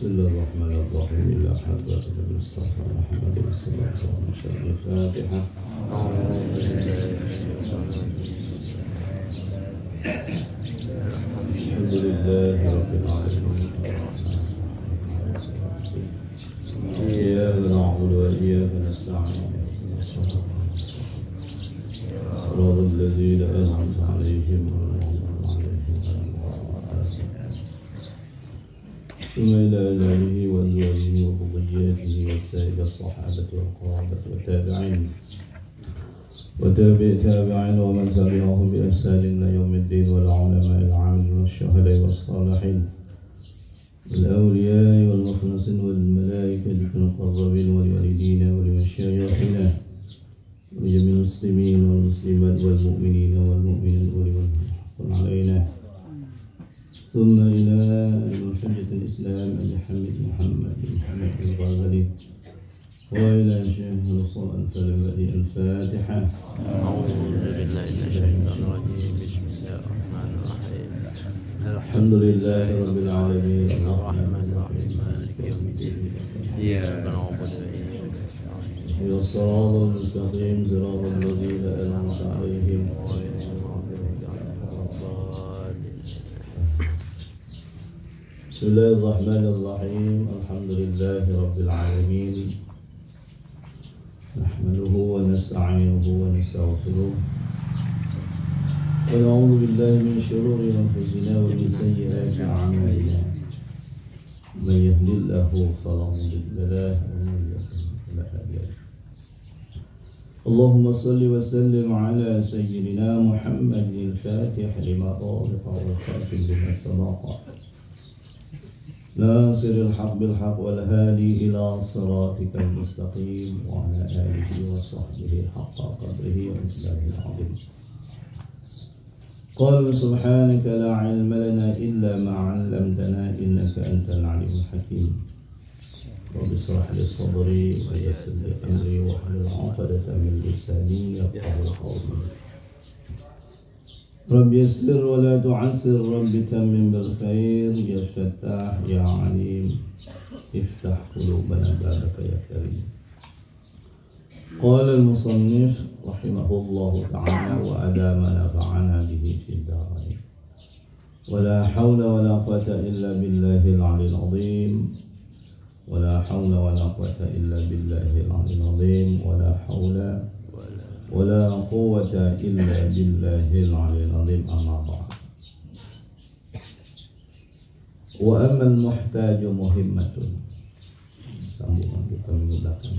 Bismillahirrahmanirrahim. Ila hadratil Mustafa Muhammad sallallahu alaihi wasallam. Al-Fatihah. Alhamdulillahi rabbil alamin. Iyyaka na'budu wa iyyaka nasta'in. Shiratal ladzina an'amta 'alaihim ثم إلى آله وأزواجه وذريته وسائر الصحابة والقرابة وتابعين ومن تبعهم بإحسان إلى يوم الدين والعلماء العاملين والشهداء والصالحين والأولياء والمخلصين والملائكة المقربين ولوالدينا ولمشايخنا ولجميع المسلمين والمسلمات والمؤمنين والمؤمنين ولمن حق علينا ثم إلى حجة الإسلام أبي حميد محمد بن حميد الغزالي وإلى شيخ الرسول الفلبدي. الفاتحة. أعوذ بالله من الشيطان الرجيم. بسم الله الرحمن الرحيم. الحمد لله رب العالمين الرحمن الرحيم مالك يوم الدين. إياك نعبد وإياك نستعين. الصراط المستقيم صراط الذين أنعمت عليهم غير المغضوب عليهم ولا الضالين. بسم الله الرحمن الرحيم. الحمد لله رب العالمين نحمده ونستعينه ونستغفره ونعوذ بالله من شرور أنفسنا ومن سيئات أعمالنا من يهد الله فلا مضل له ومن يضلل فلا هادي له. اللهم صل وسلم على سيدنا محمد الفاتح لما أغلق والخاتم لما سبق ناصر الحق بالحق والهادي إلى صراطك المستقيم وعلى آله وصحبه حق قدره ومقداره العظيم. قال سبحانك لا علم لنا إلا ما علمتنا إنك أنت العليم الحكيم. رب اشرح لي صدري ويسر لي أمري واحلل عقدة من لساني يفقهوا قولي. رب يسر ولا تعسر، رب تمم بالخير، يا فتاح يا عليم افتح قلوبنا بابك يا كريم. قال المصنف رحمه الله تعالى وأدام نفعنا به في الدارين. ولا حول ولا قوة إلا بالله العلي العظيم. ولا حول ولا قوة إلا بالله العلي العظيم. ولا حول ولا قوة إلا بالله العلي العظيم. أما بعد. وأما المحتاج مهمة. Sambungan kita menggunakan.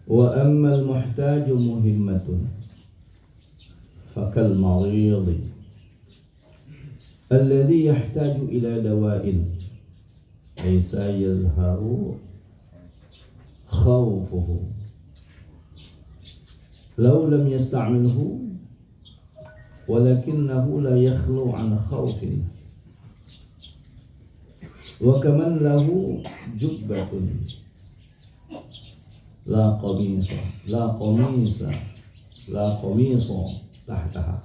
وأما المحتاج مهمة فكالمريض الذي يحتاج إلى دواء ليس يظهر خوفه لو لم يستعمله ولكنه لا يخلو عن خوف. وكمن له جبة لا قميص تحتها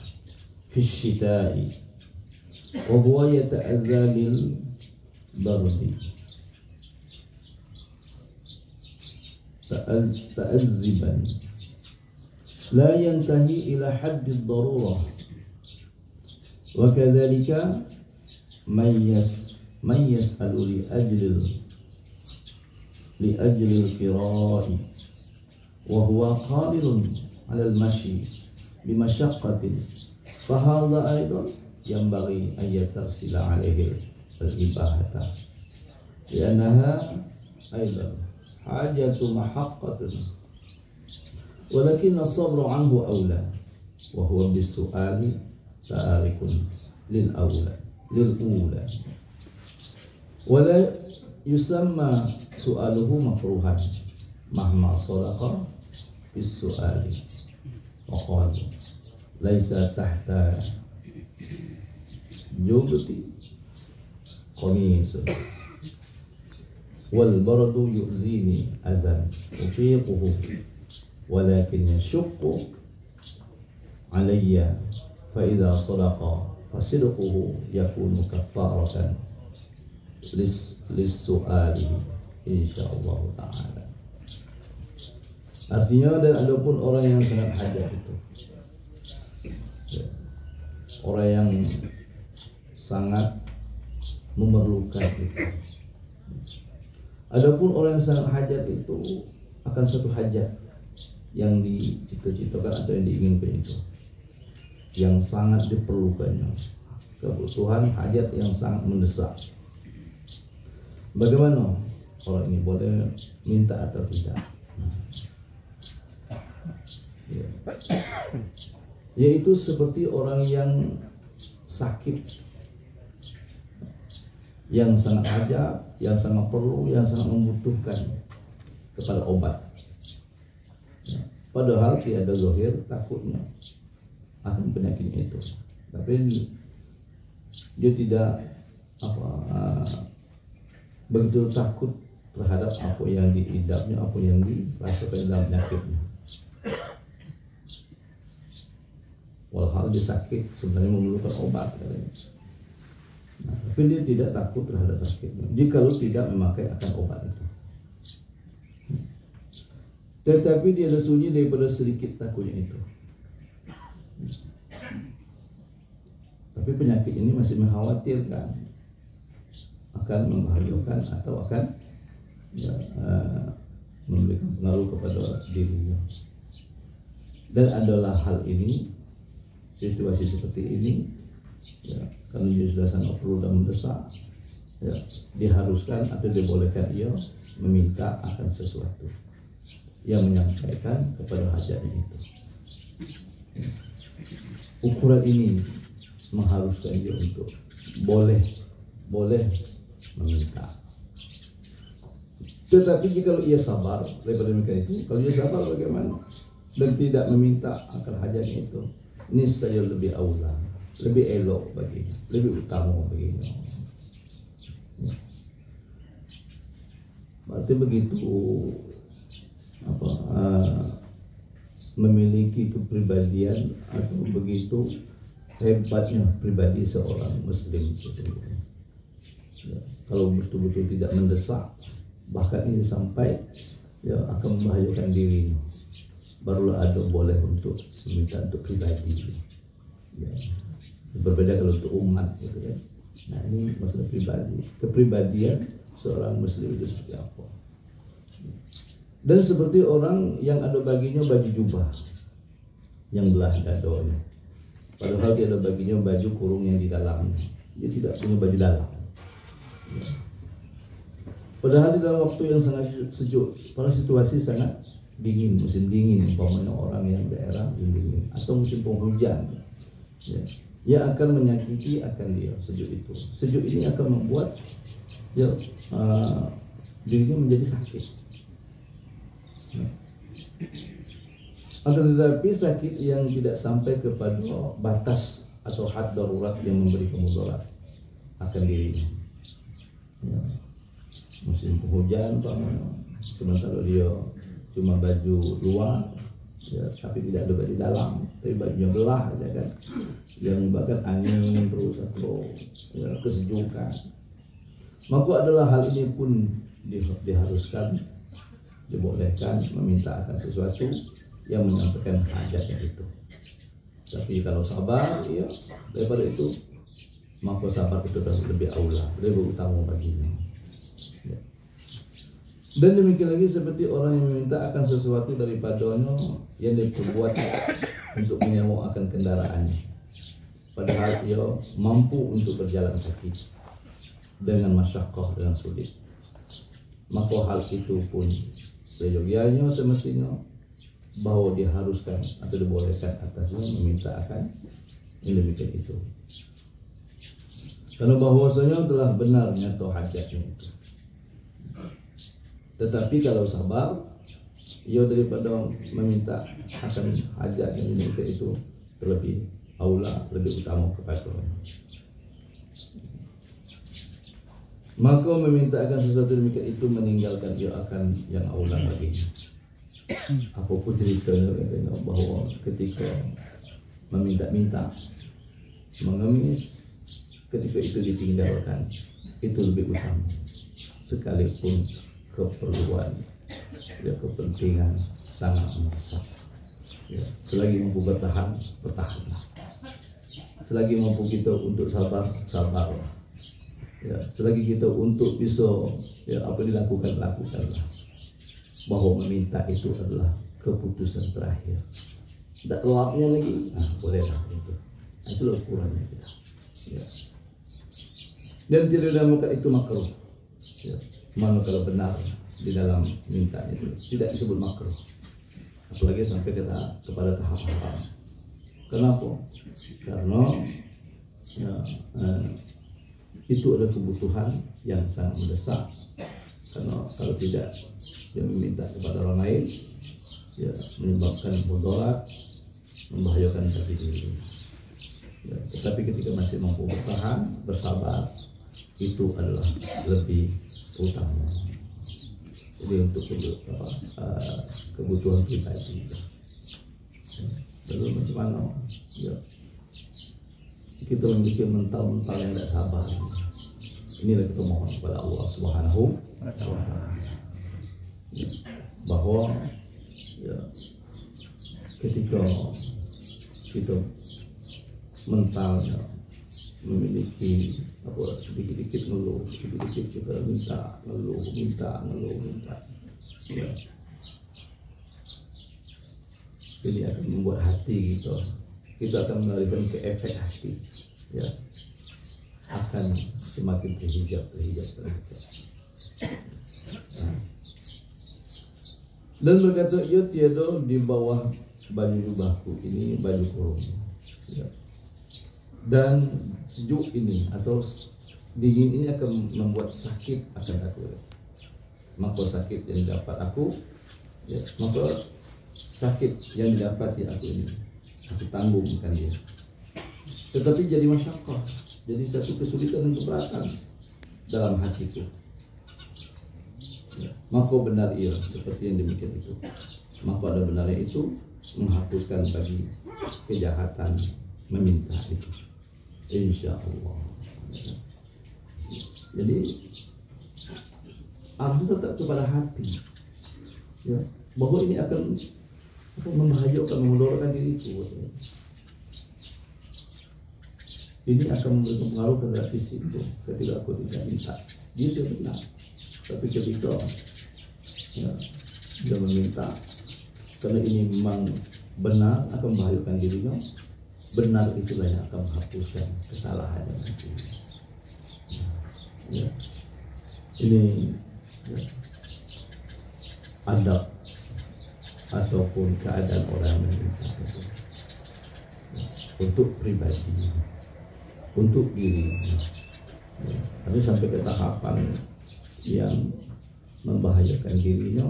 في الشتاء وهو يتأذى بالبرد تأذبا لا ينتهي إلى حد الضرورة. وكذلك من يسأل لأجل القراء وهو قادر على المشي بمشقة فهذا أيضا ينبغي أن يترسل عليه الإباحة لأنها أيضا حاجة محقة. ولكن الصبر عنه أولى وهو بالسؤال تارك للأولى ولا يسمى سؤاله مكروها مهما صدق بالسؤال. وقال ليس تحت جبتي قميص والبرد يؤذيني أذى أطيقه ولكن يشق علي فإذا صدق فصدقه يكون كفارة lis-su'ali insyaallah taala. Artinya, dan adapun orang yang sangat hajat itu, ya, orang yang sangat memerlukan itu. Adapun orang yang sangat hajat itu akan satu hajat yang dicita-citakan atau yang diinginkan itu, yang sangat diperlukannya, kebutuhan hajat yang sangat mendesak. Bagaimana orang ini boleh minta atau tidak? Ya. Yaitu seperti orang yang sakit, yang sangat hajat, yang sangat perlu, yang sangat membutuhkan kepada obat. Ya. Padahal tiada zahir takutnya akan penyakitnya itu, tapi dia tidak begitu takut terhadap apa yang diidapnya, apa yang dirasakan dalam penyakitnya. Walhal dia sakit sebenarnya memerlukan obat, katanya. Nah, tapi dia tidak takut terhadap sakitnya jikalau tidak memakai akan obat itu. Tetapi dia sunyi daripada sedikit takutnya itu. Tapi penyakit ini masih mengkhawatirkan akan membahayakan atau akan memberikan pengaruh kepada dirinya. Dan adalah hal ini, situasi seperti ini, ya, karena dia sudah sangat perlu dan mendesak, ya, diharuskan atau dibolehkan ia meminta akan sesuatu yang menyampaikan kepada hajatnya itu. Ya. Ukuran ini mengharuskan dia untuk boleh meminta. Tetapi jika ia sabar daripada mereka itu, kalau dia sabar bagaimana dan tidak meminta akan hajatnya itu, ini saya lebih aula, lebih elok baginya, lebih utama baginya. Ya. Berarti begitu memiliki kepribadian atau begitu hebatnya pribadi seorang muslim sesungguhnya. Ya, kalau betul-betul tidak mendesak, bahkan ini sampai ya akan membahayakan dirinya, barulah ada boleh untuk meminta untuk pribadi. Ya. Berbeda kalau untuk umat, gitu kan. Nah, ini masalah pribadi, kepribadian seorang muslim itu seperti apa. Dan seperti orang yang ada baginya baju jubah yang belah dadanya, padahal dia ada baginya baju kurung yang di dalamnya, dia tidak punya baju dalam. Ya. Padahal di dalam waktu yang sangat sejuk, pada situasi sangat dingin, musim dingin, umpamanya orang yang daerah dingin atau musim penghujan, ya, yang akan menyakiti akan dia sejuk itu. Sejuk ini akan membuat ya, dirinya menjadi sakit. Ya. Akan tetapi sakit yang tidak sampai kepada batas atau had darurat yang memberi kemudarat akan dirinya. Ya. Musim penghujan, sementara dia cuma baju luar, ya, tapi tidak ada baju dalam, tapi bajunya belah aja kan, yang menyebabkan angin terus atau ya, kesejukan. Maka adalah hal ini pun diharuskan, dibolehkan meminta akan sesuatu yang menyampaikan hajatnya itu. Tapi kalau sabar, ya, daripada itu, maka sabar itu lebih aula, lebih utama baginya. Ya. Dan demikian lagi seperti orang yang meminta akan sesuatu daripadanya yang diperbuat untuk menyewa akan kendaraannya, padahal ia mampu untuk berjalan kaki dengan masyaqqah, dengan sulit. Maka hal itu pun seyogyanya semestinya bahwa diharuskan atau dibolehkan atasnya meminta akan yang demikian itu, karena bahwasanya telah benarnya atau hajatnya itu. Tetapi kalau sabar, ia daripada meminta akan hajat yang diminta itu terlebih aula, lebih utama kepadanya. Maka meminta akan sesuatu demikian itu meninggalkan ia akan yang aula baginya. Apapun ceritanya katanya bahwa ketika meminta-minta, mengemis, ketika itu ditinggalkan, itu lebih utama, sekalipun keperluan ya kepentingan sangat mendesak. Ya, selagi mampu bertahan, bertahanlah. Selagi mampu kita untuk sabar, sabarlah. Ya, selagi kita untuk bisa ya apa dilakukan, lakukanlah. Bahwa meminta itu adalah keputusan terakhir. Tak lapnya lagi, bolehlah itu. Itulah ukurannya kita. Ya. Dan tidak dinamakan itu makruh. Ya. Mana kalau benar di dalam minta itu tidak disebut makruh. Apalagi sampai kita kepada tahap haram. Kenapa? Karena ya, itu adalah kebutuhan yang sangat mendesak. Karena kalau tidak dia meminta kepada orang lain, ya menyebabkan mudarat, membahayakan diri. Ya, tetapi ketika masih mampu bertahan, bersabar, itu adalah lebih utama. Jadi untuk kebutuhan pribadi. Lalu bagaimana? Ya, kita memiliki mental-mental yang tidak sabar. Inilah kita mohon kepada Allah Subhanahu wa Ta'ala. Ya, bahwa ya, ketika kita mentalnya memiliki apa sedikit-sedikit ngeluh, sedikit-sedikit kita minta. Ya. Ini akan membuat hati kita akan melarikan ke efek hati, ya akan semakin terhijab. Nah. Dan berkata ia tiada di bawah baju jubahku, ini baju kurung, ya. Dan sejuk ini atau dingin ini akan membuat sakit akan aku. Maka sakit yang dapat aku, ya, maka sakit yang didapati aku ini aku tanggungkan dia. Tetapi jadi masyakkah, jadi satu kesulitan dan keberatan dalam hatiku. Ya, maka benar ia seperti yang demikian itu. Maka ada benarnya itu menghapuskan bagi kejahatan meminta itu. Insya Allah. Jadi harus tetap kepada hati, ya, bahwa ini akan membahayakan, memudaratkan diriku. Ini akan memberikan pengaruh kepada fisik itu ketika aku tidak minta. Dia sudah benar, tapi ketika ya, dia meminta karena ini memang benar akan membahayakan dirinya. Benar itulah yang akan menghapuskan kesalahan yang nanti. Ya. Ini ya, adab ataupun keadaan orang yang meminta itu. Ya. Untuk pribadi, untuk diri. Ya. Tapi sampai ke tahapan yang membahayakan dirinya,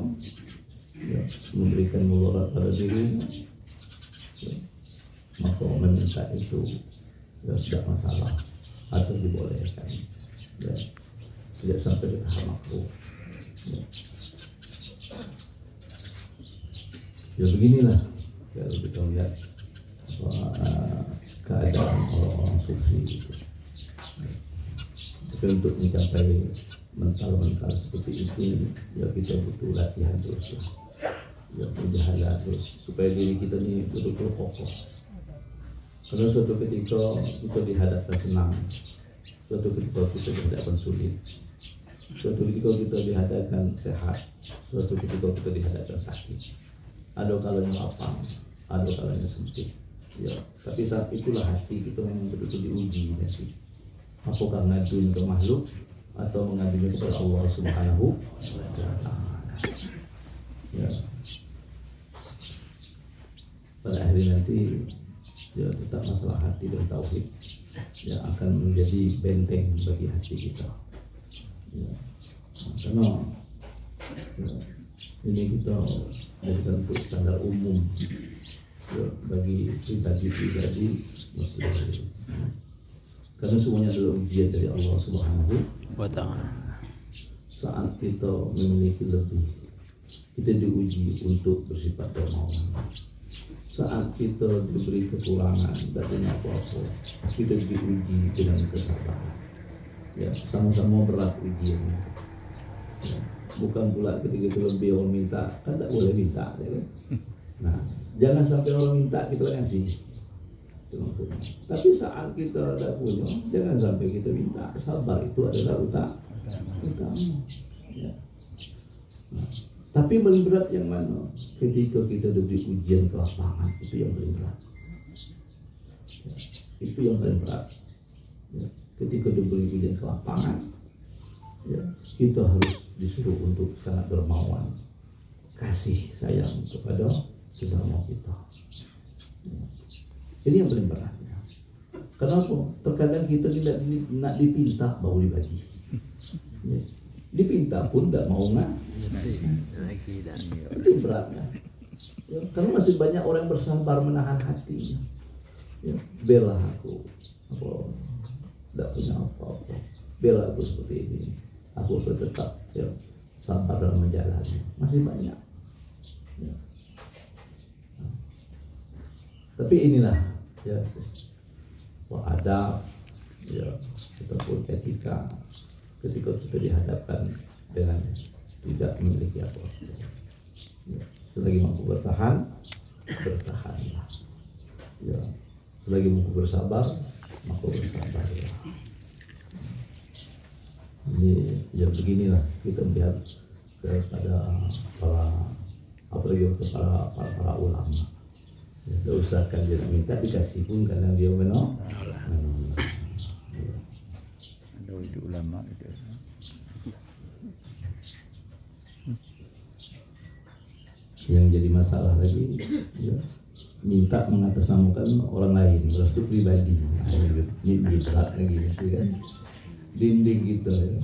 ya, memberikan mudarat pada dirinya. Ya. Maka meminta itu ya, tidak masalah atau dibolehkan, ya, tidak sampai ke tahap makruh. Ya. Ya beginilah kalau kita lihat keadaan orang-orang sufi itu. Tapi untuk mencapai mental-mental seperti itu ya kita butuh latihan terus, ya menjaga terus supaya diri kita ini betul-betul kokoh. Karena suatu ketika kita dihadapkan senang, suatu ketika kita dihadapkan sulit, suatu ketika kita dihadapkan sehat, suatu ketika kita dihadapkan sakit. Ada kalanya lapang, ada kalanya sempit. Ya, tapi saat itulah hati kita memang betul-betul diuji nanti. Apakah ngaduin ke makhluk atau mengadunya kepada Allah Subhanahu wa Ta'ala. Ya. Pada akhirnya nanti ya tetap masalah hati dan tauhid yang akan menjadi benteng bagi hati kita. Ya. Karena ya, ini kita jadikan untuk standar umum ya, bagi pribadi muslim. Karena semuanya adalah ujian dari Allah Subhanahu wa Ta'ala. Saat kita memiliki lebih, kita diuji untuk bersifat dermawan. Saat kita diberi kekurangan dan apa-apa, kita diuji dengan kesabaran. Ya, sama-sama berat ujiannya. Ya, bukan pula ketika itu lebih orang minta, kan tak boleh minta, ya kan? Nah, jangan sampai orang minta kita ngasih. Itu maksudnya. Tapi saat kita tak punya, jangan sampai kita minta. Sabar itu adalah utama. Ya. Nah, tapi paling berat yang mana? Ketika kita diberi ujian ke lapangan, itu yang paling berat. Ya, itu yang paling berat. Ya, ketika diberi ujian ke lapangan, ya, kita harus disuruh untuk sangat dermawan, kasih sayang kepada sesama kita. Ya. Ini yang paling berat. Ya. Kenapa? Terkadang kita tidak nak dipinta baru dibagi. Ya. Dipinta pun tidak mau nggak. Itu beratnya. Ya, karena masih banyak orang yang bersabar menahan hati. Ya, bela aku, apa tidak punya apa-apa. Bela aku seperti ini. Aku tetap ya, sabar dalam menjalani. Masih banyak. Ya. Nah. Tapi inilah ya, adab ya, ataupun ketika kita dihadapkan dengan tidak memiliki apa-apa. Ya, selagi mampu bertahan, bertahanlah. Ya, selagi mampu bersabar, mampu bersabar. Ya. Ini ya beginilah kita melihat kepada apalagi kepada para ulama. Ya, tidak usah kalian minta dikasih pun kadang dia menolak. Ada itu ulama itu. Yang jadi masalah lagi ya, minta mengatasnamakan orang lain, berarti pribadi. Ini berat lagi gitu kan. Dinding gitu ya.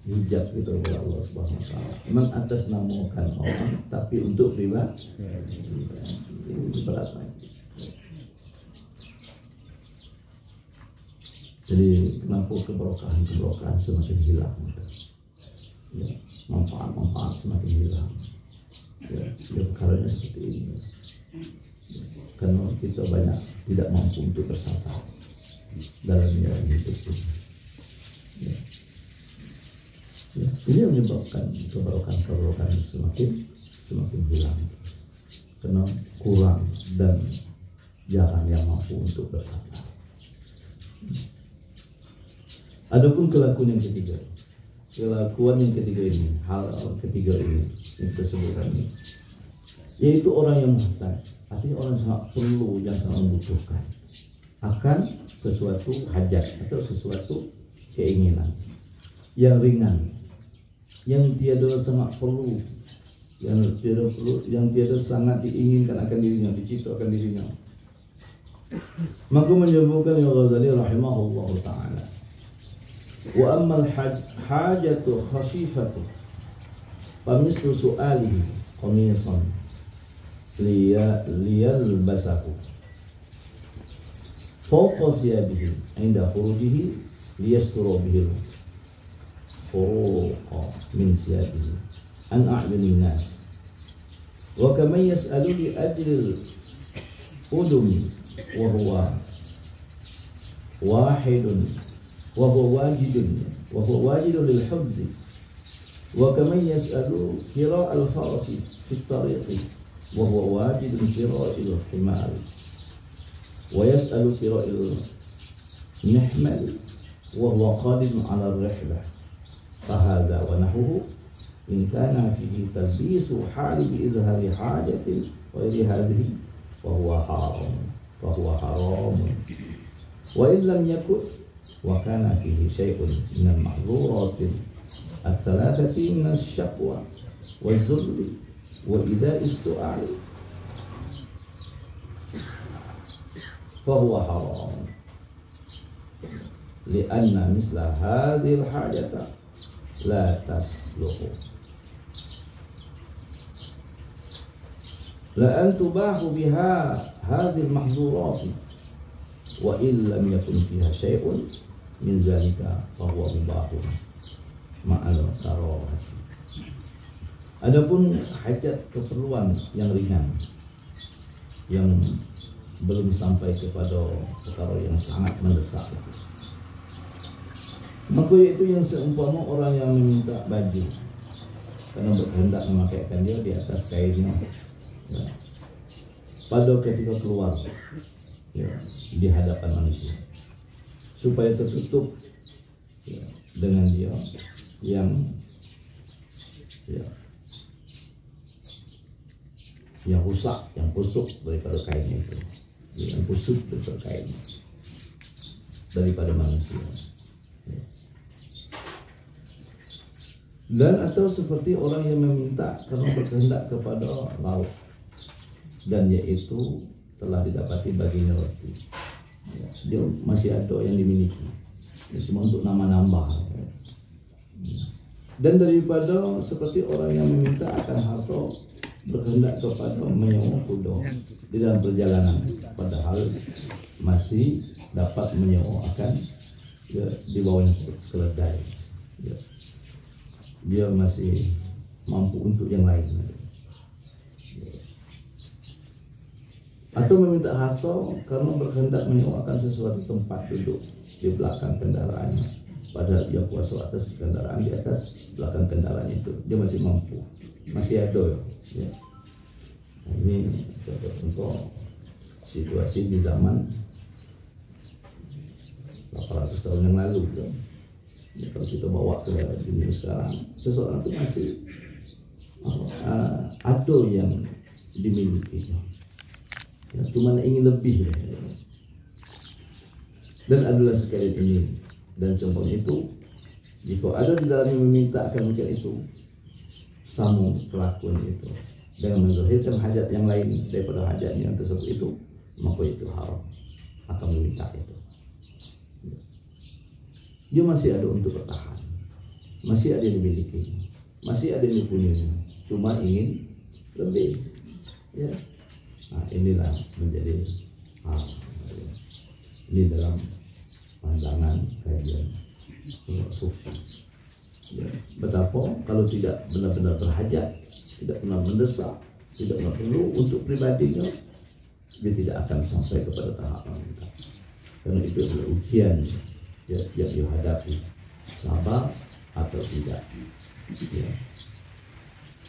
Hijab gitu oleh Allah Subhanahu wa taala. Mengatasnamakan orang tapi untuk pribadi. Ini berat lagi. Jadi kenapa keberkahan semakin hilang? Ya, manfaat semakin hilang. Ya, perkaranya seperti ini. Ya, karena kita banyak tidak mampu untuk bersabar dalam jalan hidup ini. Ya. Ya, ini yang menyebabkan keberkahan semakin hilang. Karena kurang dan jarang yang mampu untuk bersabar. Adapun kelakuan yang ketiga ini, hal ketiga ini yang kita sebutkan ini, yaitu orang yang muhtaj, artinya orang yang sangat perlu, yang sangat membutuhkan akan sesuatu hajat atau sesuatu keinginan yang ringan, yang tiada sangat perlu, yang tiada sangat diinginkan akan dirinya, diciptakan dirinya. Maka menyebutkan Al-Ghazali rahimahullah ta'ala, wa ammal hajatu khafifatu famislu su'alihi qamisan liyalbasahu fawqa siyabihi inda khurujihi liyasturu bihi furuqa min siyabihi an a'yunin nas wa kama yas'alu li ajli udumi wa huwa wahidun wa huwa wajidun lil hubzi wa kama yas'alu kira' al farasi fi tariqi wa huwa wajidun kira' al himar wa yas'alu kira' al nihmal wa huwa qadirun 'ala al rihlah fa hadha wa nahwuhu in kana fihi talbisu hali bi izhari hajatin wa ila hadhihi wa huwa haram wa in lam yakun wa kana fihi syai'un min al-ma'dhurat al-thalathati min asy-syaqwa wal-dhulli wa ida'i as-su'al fa huwa haram li'anna misla hadhihi al-hajata la tasluhu la an tubahu biha hadhihi al-mahdhurat wa in lam yakun fiha syai'un min zalika fa huwa mubahun ma'al karahah. Adapun hajat keperluan yang ringan yang belum sampai kepada perkara yang sangat mendesak, Maka itu yang seumpama orang yang meminta baju karena berkehendak memakaikan dia di atas kainnya, ya. Pada ketika keluar, ya, di hadapan manusia, supaya tertutup, ya, dengan dia yang, ya, yang rusak, yang busuk daripada kainnya itu, yang busuk daripada kainnya daripada manusia. Ya. Dan atau seperti orang yang meminta karena berkehendak kepada laut, dan yaitu telah didapati baginya roti, ya, dia masih ada yang dimiliki, ya, cuma untuk nama-nambah, ya. Dan daripada seperti orang yang meminta akan harta, berkehendak kepada menyewa kuda di dalam perjalanan, padahal masih dapat menyewa akan, ya, di bawahnya keledai, ya. Dia masih mampu untuk yang lain, ya. Atau meminta harta karena berkehendak menyewakan sesuatu tempat duduk di belakang kendaraannya, padahal dia kuasa atas kendaraan, di atas belakang kendaraan itu dia masih mampu, masih ada, ya. Nah, ini contoh situasi di zaman 800 tahun yang lalu, ya. Ya, kalau kita bawa ke dunia sekarang, seseorang itu masih ada yang dimiliki, ya, cuma ingin lebih, ya. Dan adalah sekalian ini dan semua itu, jika ada di dalamnya meminta akan macam itu, sama kelakuan itu dengan menzahirkan hajat yang lain daripada hajatnya yang tersebut itu, maka itu haram akan meminta itu. Dia masih ada untuk bertahan, masih ada yang dimiliki, masih ada yang dipunyai, cuma ingin lebih, ya. Nah, inilah menjadi hal, ya. Ini dalam pandangan kajian sufi, ya. Betapa kalau tidak benar-benar berhajat, tidak benar mendesak, tidak benar perlu untuk pribadinya, dia tidak akan sampai kepada tahap meminta, karena itu adalah ujian, ya, yang dihadapi, sabar atau tidak, ya.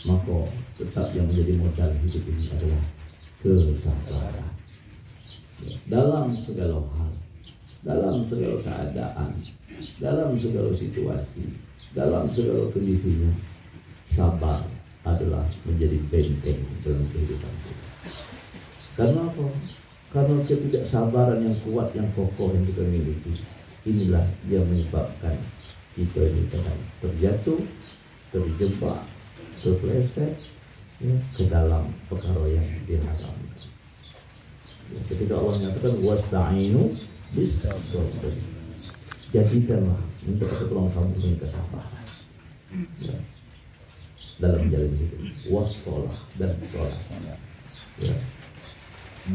Maka tetap yang menjadi modal hidup ini adalah kesabaran, ya, dalam segala hal, dalam segala keadaan, dalam segala situasi, dalam segala kondisinya. Sabar adalah menjadi benteng dalam kehidupan kita. Karena apa? Karena ketidaksabaran yang kuat, yang kokoh yang kita miliki, inilah yang menyebabkan kita ini terjatuh, terjebak, terpeleset, ya, ke dalam perkara yang diharamkan. Ya, ketika Allah menyatakan wasta'inu bis-sabr, jadikanlah minta pertolongan kamu dengan kesabaran, ya, dalam menjalani hidup, wassalah dan sholat, ya.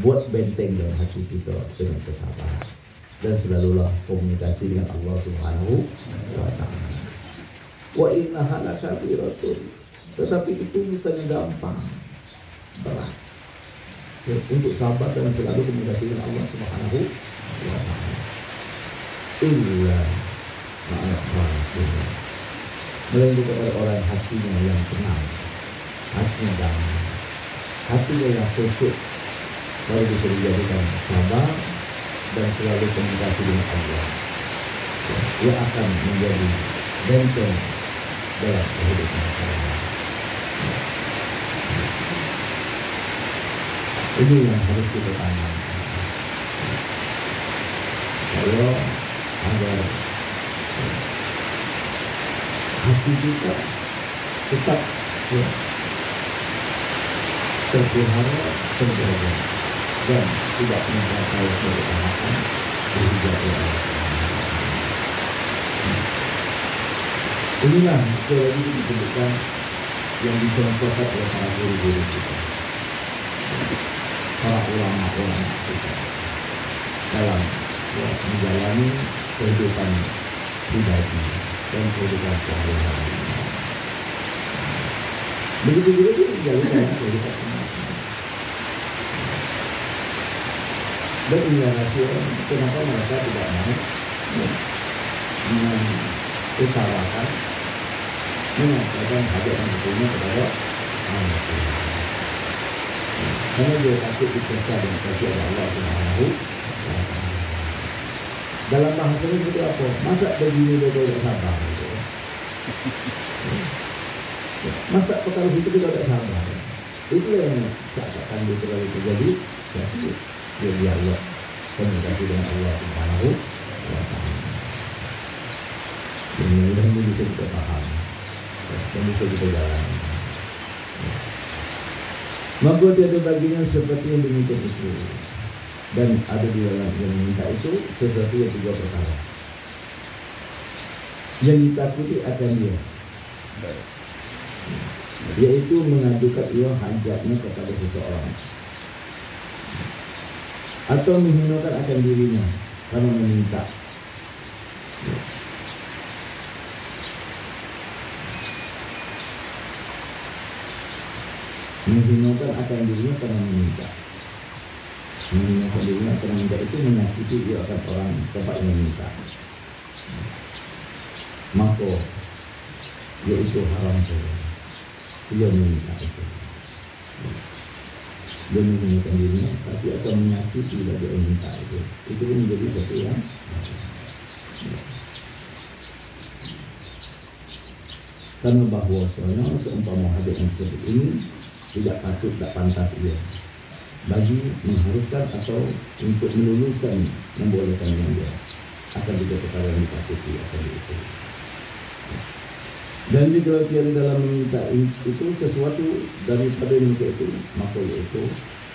Buat benteng dalam hati kita dengan kesabaran, dan selalulah komunikasi dengan Allah Subhanahu wa ta'ala. Wa innaha lakabiratun, tetapi itu bukannya gampang, berat, ya, untuk sabar dan selalu komunikasi dengan Allah Subhanahu wa ta'ala. Illa ma'al-khashiyin, melainkan kepada orang hatinya yang tenang, hatinya damai, hatinya yang khusyuk, baru bisa dijadikan sabar dan selalu komunikasi dengan Allah, ya, yang akan menjadi benteng dalam kehidupan kita. Ini yang harus kita tanamkan. Kalau agar hati kita tetap, ya, terpelihara, terjaga, dan tidak mencapai kehormatan dihujat oleh Allah. Inilah sekali lagi disebutkan yang dicontohkan oleh para guru-guru kita, para ulama-ulama kita dalam, ya, menjalani kehidupan pribadi dan kehidupan sehari-hari. Begitu juga dia menjalani kehidupan umat. Dan inilah rahasia kenapa mereka tidak mau mengutarakan, menyampaikan hajat yang betulnya kepada Allah. Karena dia takut dipercaya dan kasih Allah Subhanahu wa Ta'ala. Dalam bahasa ini seperti apa? Masa begini dia tidak sabar gitu. Masa perkara itu tidak sabar. Itulah yang seakan dia terlalu terjadi. Jadi Allah komunikasi dengan Allah Subhanahu wa Ta'ala. Mudah-mudahan ini bisa kita paham dan bisa kita jalani. Maka tiada baginya seperti yang demikian itu. Dan ada di dalam yang meminta itu sesuatu yang tiga perkara. Yang ditakuti akan dia, yaitu mengajukan ia hajatnya kepada seseorang, atau menghinakan akan dirinya karena meminta. Menghinakan akan dirinya karena meminta. Menghinakan dirinya karena meminta itu menyakiti dia akan orang tempat yang meminta. Maka yaitu haram saja. Dia meminta itu. Dia menghinakan dirinya, tapi akan menyakiti bila dia meminta itu. Itu menjadi satu yang karena bahwa soalnya seumpama hajat yang seperti ini tidak patut, tidak pantas dia bagi mengharuskan atau untuk meluluskan, membolehkan yang dia akan juga perkara yang dipatuhi akan itu. Dan jika tiada dalam meminta itu sesuatu daripada meminta itu, maka itu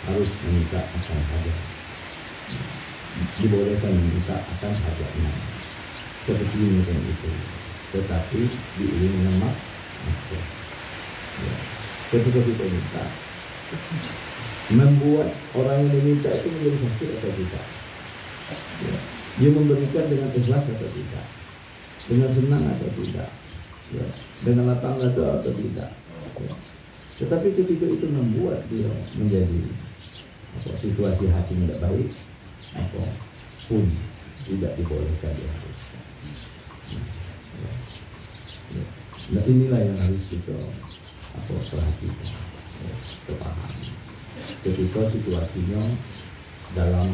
harus meminta akan hajat, dibolehkan meminta akan hajatnya seperti ini kan itu, tetapi diiringi dengan maksud. Ketika kita minta, membuat orang yang diminta itu menjadi sakit atau tidak, dia memberikan dengan ikhlas atau tidak, dengan senang atau tidak, dengan lapang atau tidak. Tetapi ketika itu membuat dia menjadi situasi hati tidak baik, pun tidak dibolehkan dia harus. Nah inilah yang harus kita perhatikan, pahami. Ketika situasinya dalam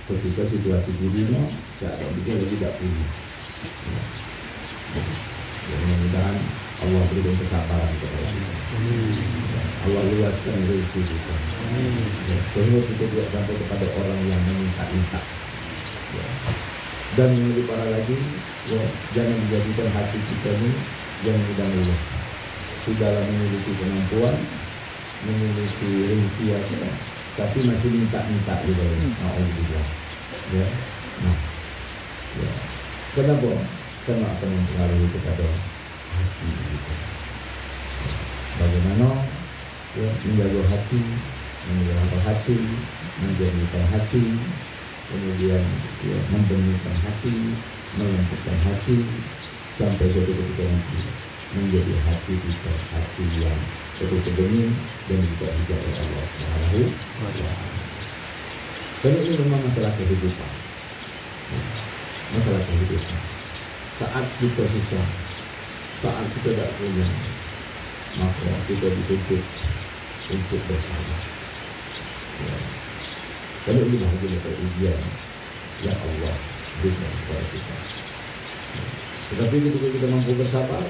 ketika situasi dirinya keadaan dia lagi tidak punya. Mudah-mudahan Allah berikan kesabaran kepada kita. Allah luaskan rezeki kita. Sehingga kita tidak sampai kepada orang yang meminta-minta. Dan yang lebih parah lagi, jangan dijadikan hati kita ini yang mudah-mudah. Sudahlah memiliki kemampuan, memiliki rezeki, tapi masih minta-minta di dalam Allah. Kenapa? Karena akan mempengaruhi kepada hati kita. Bagaimana menjaga hati, menjaga hati, menjadikan hati, kemudian membenihkan hati, melembutkan hati, sampai suatu ketika nanti menjadi hati kita, hati yang betul-betul bening dan juga hijau oleh Allah Subhanahu wa Ta'ala. Karena ini memang masalah kehidupan, masalah kehidupan. Saat kita susah, saat kita tidak punya, maka kita dituntut untuk bersama. Karena ini bahagia dari ujian yang Allah berikan kepada kita. Tetapi ketika kita mampu bersabar,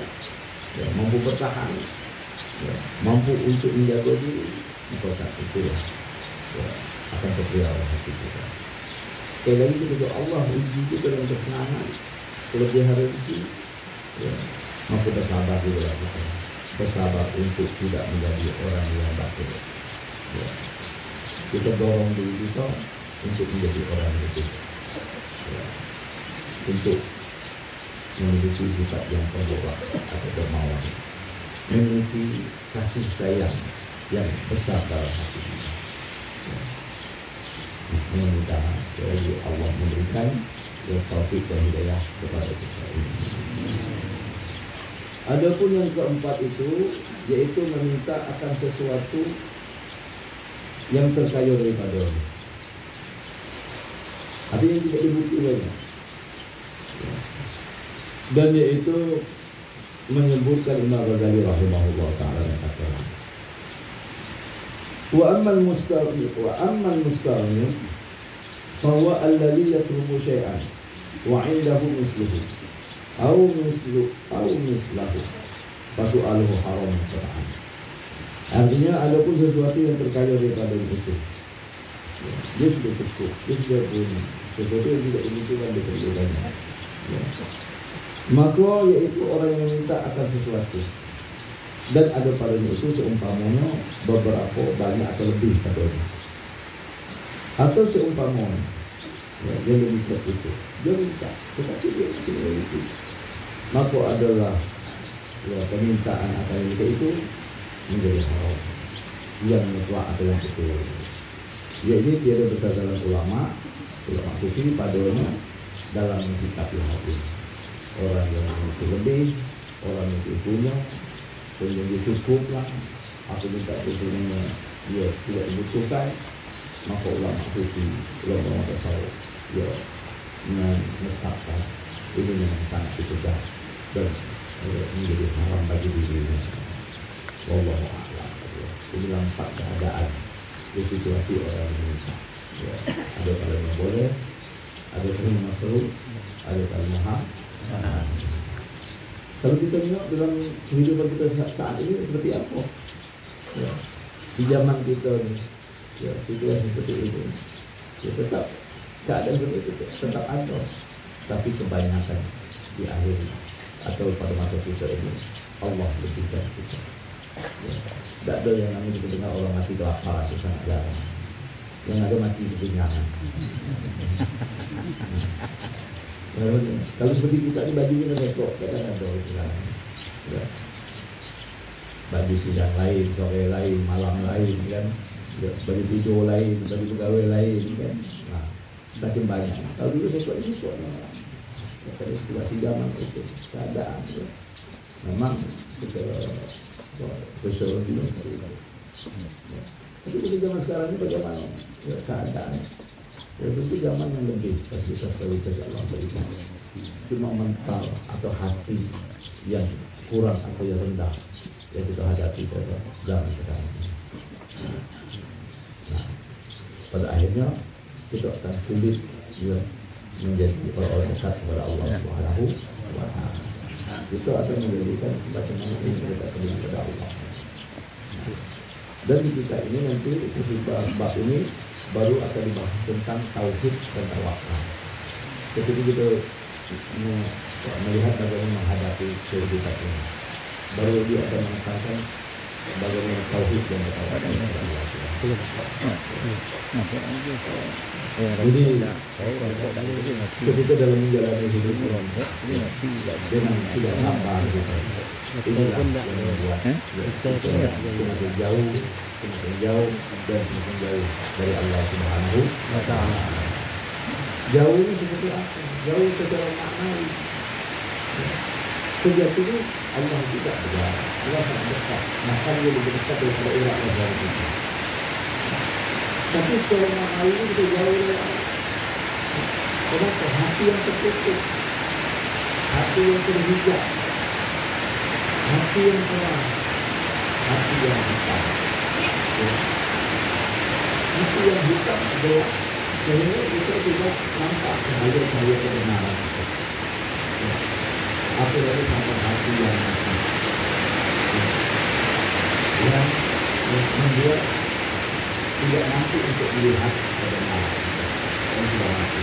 mampu bertahan, mampu untuk menjaga diri, maka saat itu akan terpelihara hati kita. Sekali lagi ketika Allah uji kita dengan kesenangan, kelebihan rezeki, mampu bersabar di dalam kita, bersabar untuk tidak menjadi orang yang batil. Kita dorong diri kita untuk menjadi orang yang batil, untuk memiliki sifat yang terbuka atau dermawan, memiliki kasih sayang yang besar dalam hati kita. Mudah-mudahan Allah memberikan taufik dan hidayah kepada kita ini. Adapun yang keempat itu yaitu meminta akan sesuatu yang terkaya daripada, tapi yang tidak dibutuhkan. Dan yaitu menyebutkan Imam Ghazali rahimahullah ta'ala yang kata wa ammal mustarni fahuwa alladhi yatlubu syai'an wa 'indahu misluhu aw mislahu fasu'aluhu haram syar'an. Artinya adapun sesuatu yang terkaya daripada itu, dia sudah cukup, dia sudah punya sesuatu yang tidak dibutuhkan diperlukannya, maka yaitu orang yang meminta akan sesuatu dan ada padanya itu seumpamanya beberapa banyak atau lebih padanya, atau seumpamanya dia lebih dari itu, dia minta tetapi dia tidak memiliki, maka adalah permintaan akan itu menjadi haram yang mutlak atau yang betul. Jadi tiada berdasarkan ulama sufi padanya dalam mensikapi hati orang yang memiliki lebih, orang yang punya punya cukup lah, aku minta punya dia tidak dibutuhkan, maka ulama sufi, ulama tasawuf dia menetapkan ini yang sangat dicegah dan menjadi haram bagi dirinya. Wallahu a'lam. Ini nampak keadaan di situasi orang meminta. Ya, ada kalanya boleh, ada kalanya makruh, ada kalanya haram. Kalau kita tengok dalam kehidupan kita saat ini seperti apa? Ya, di zaman kita ini, ya, situasi seperti ini, ya, tetap keadaan seperti itu tetap ada, tapi kebanyakan di akhir atau pada masa kita ini Allah berbicara kita. Tidak ada yang namanya kita dengar orang mati kelaparan, itu sangat jarang. Yang ada mati kekenyangan. Kalau seperti kita ini bajunya nekok, kadang ada orang. Ya. Baju sidang lain, sore lain, malam lain, kan? Ya, baju tidur lain, baju pegawai lain, kan? Nah, semakin banyak. Kalau dulu nekok ini kok, pada situasi zaman itu keadaan, ya. Memang kita sesuatu juga. Tapi di zaman sekarang ini bagaimana? Ya, keadaan. Ya, itu zaman yang lebih fasilitas Allah berikan. Cuma mental atau hati yang kurang atau yang rendah yang kita hadapi pada zaman sekarang. Nah, pada akhirnya kita akan sulit ya, menjadi orang dekat kepada Allah Subhanahu wa Ta'ala. Itu akan menjadikan bagaimana ini kita kembali kepada Allah. Dan di kita ini nanti sesudah bab ini baru akan dibahas tentang tauhid dan tawakal. Ketika kita melihat bagaimana menghadapi kehidupan ini, baru dia akan menekankan bagaimana tauhid dan tawakal. Jadi ketika dalam menjalani hidup dengan tidak sabar, inilah yang membuat kita semakin jauh dan semakin jauh dari Allah Subhanahu wa Ta'ala. Jauh ini seperti apa? Jauh secara maknawi. Sejatinya Allah tidak berjarak, Allah sangat dekat, maka dia lebih dekat daripada orang yang jauh itu. Tapi secara maknawi ini kita jauh dari Allah. Kenapa? Hati yang tertutup, hati yang terhijab, hati yang keras, hati yang hitam, ya. Hati yang hitam gelap, sehingga kita tidak nampak cahaya-cahaya kebenaran. Ya. Apalagi sampai hati yang mati, ya. Yang membuat tidak mampu untuk melihat kebenaran yang sudah mati.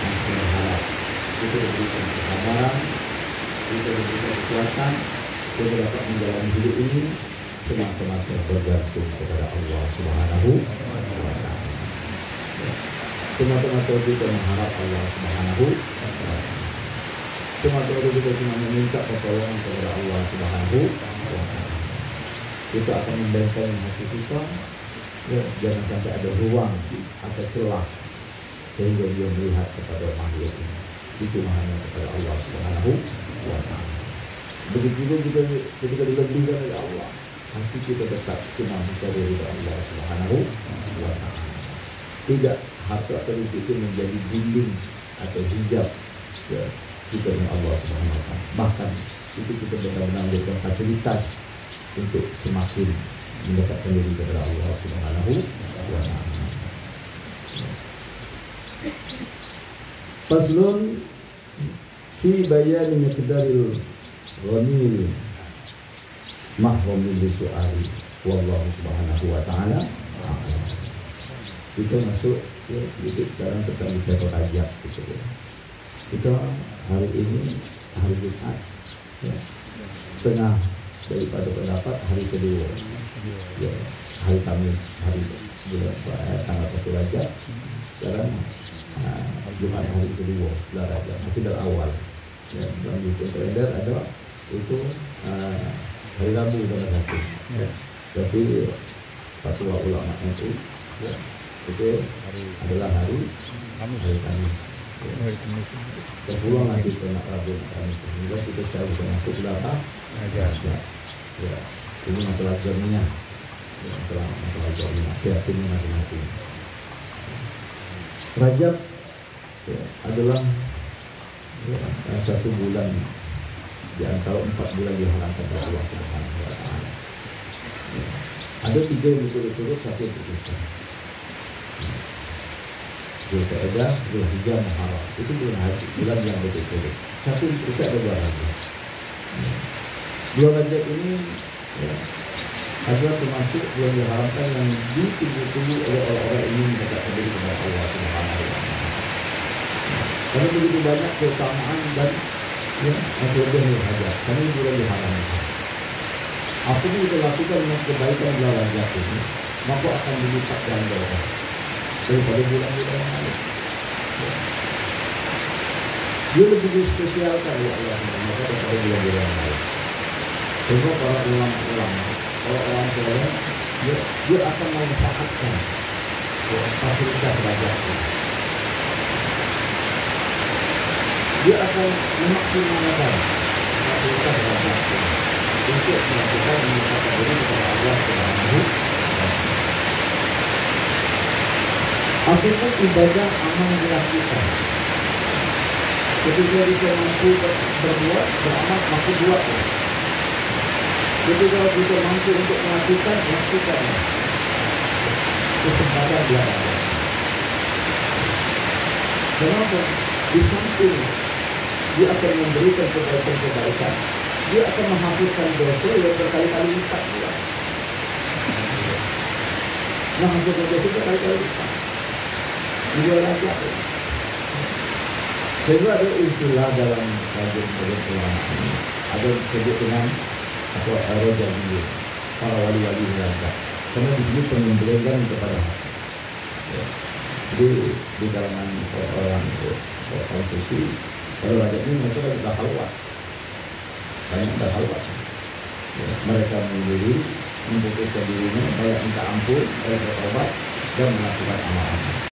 Masih berharap kita diberikan kesabaran, kita diberikan kekuatan untuk dapat menjalani hidup ini semata-mata bergantung kepada Allah Subhanahu wa Ta'ala. Semata-mata kita mengharap Allah Subhanahu wa Ta'ala. Semata-mata kita cuma meminta pertolongan kepada Allah Subhanahu wa Ta'ala. Kita akan membenteng hati kita, ya, jangan sampai ada ruang atau celah sehingga dia melihat kepada makhluk ini. Itu hanya kepada Allah Subhanahu wa Ta'ala. Begitu juga kita ketika dilebihkan oleh Allah, hati kita tetap cuma mencari ridha Allah Subhanahu wa Ta'ala. Tidak harta atau itu menjadi dinding atau hijab, ya, juga dengan Allah Subhanahu Wa Taala. Bahkan itu kita benar-benar memberikan fasilitas untuk semakin mendekatkan diri kepada Allah Subhanahu Wa Taala. Faslun fi bayani miqdaril ghanil mahrum lisu'ali wallahu Subhanahu Wa Taala. Kita masuk ya, itu sekarang kita bicara rajab gitu ya. Kita hari ini hari Jumat ya, setengah daripada pendapat hari kedua ya, hari Kamis hari bulan tanggal 1 Rajab. Sekarang Jumat hari kedua bulan Rajab, masih dari awal ya. Dalam hitung kalender ada itu hari Rabu dan Sabtu ya. Tapi fatwa ulama itu ya, itu adalah hari Kamis ya. Dan pulang lagi ke Rabu Kamis sehingga kita tahu masuk berapa ya. Ini masalah jamnya ya, masalah jamnya keyakinan masing-masing. Rajab ya, adalah ya, satu bulan di antara 4 bulan diharamkan oleh Allah Subhanahu Wa Taala. Ya. Ada 3 yang berturut-turut, 1 yang terpisah. Zulqa'dah, Zulhijjah, Muharram. Itu bulan yang berturut-turut. 1 yang terpisah ada 2 Rajab. 2 Rajab ini ya, adalah termasuk yang diharamkan yang ditunggu-tunggu oleh orang-orang ini mendekatkan diri kepada Allah Subhanahu Wa Taala. Karena begitu banyak keutamaan dan ya, kelebihan Rajab. Kami bulan diharamkan. Apa yang kita lakukan dengan kebaikan bulan Rajab ini, maka akan dilipat ganda daripada bulan-bulan yang lain. Dia lebih dispesialkan oleh Allah Subhanahu daripada bulan-bulan yang lain. Sehingga para ulama, orang soleh, dia akan memanfaatkan fasilitas Rajab ini. Dia akan memaksimalkan fasilitas Rajab ini untuk melakukan mendekatkan diri kepada Allah Subhanahu Wa Taala. Apapun ibadah amal yang dilakukan, ketika kita mampu berbuat, beramal, maka buat. Ketika kita mampu untuk melakukan, lakukan. Kesempatan dia ada. Kenapa? Di samping dia akan memberikan kebaikan-kebaikan, dia akan menghapuskan dosa yang berkali-kali lipat pula. Menghapuskan dosa berkali-kali lipat. Dia Rajab. Sehingga ada istilah dalam kajian ulama ini, ada disebut dengan atau Rajab ini, para wali-wali Rajab. Karena di sini penyembelihan kepada hati. Ya. Jadi di kalangan orang suci, kalau Rajab ini mereka sudah halwat, banyak sudah halwat. Ya. Mereka menyendiri, membutuhkan dirinya, banyak minta ampun, banyak bertobat dan melakukan amal-amal.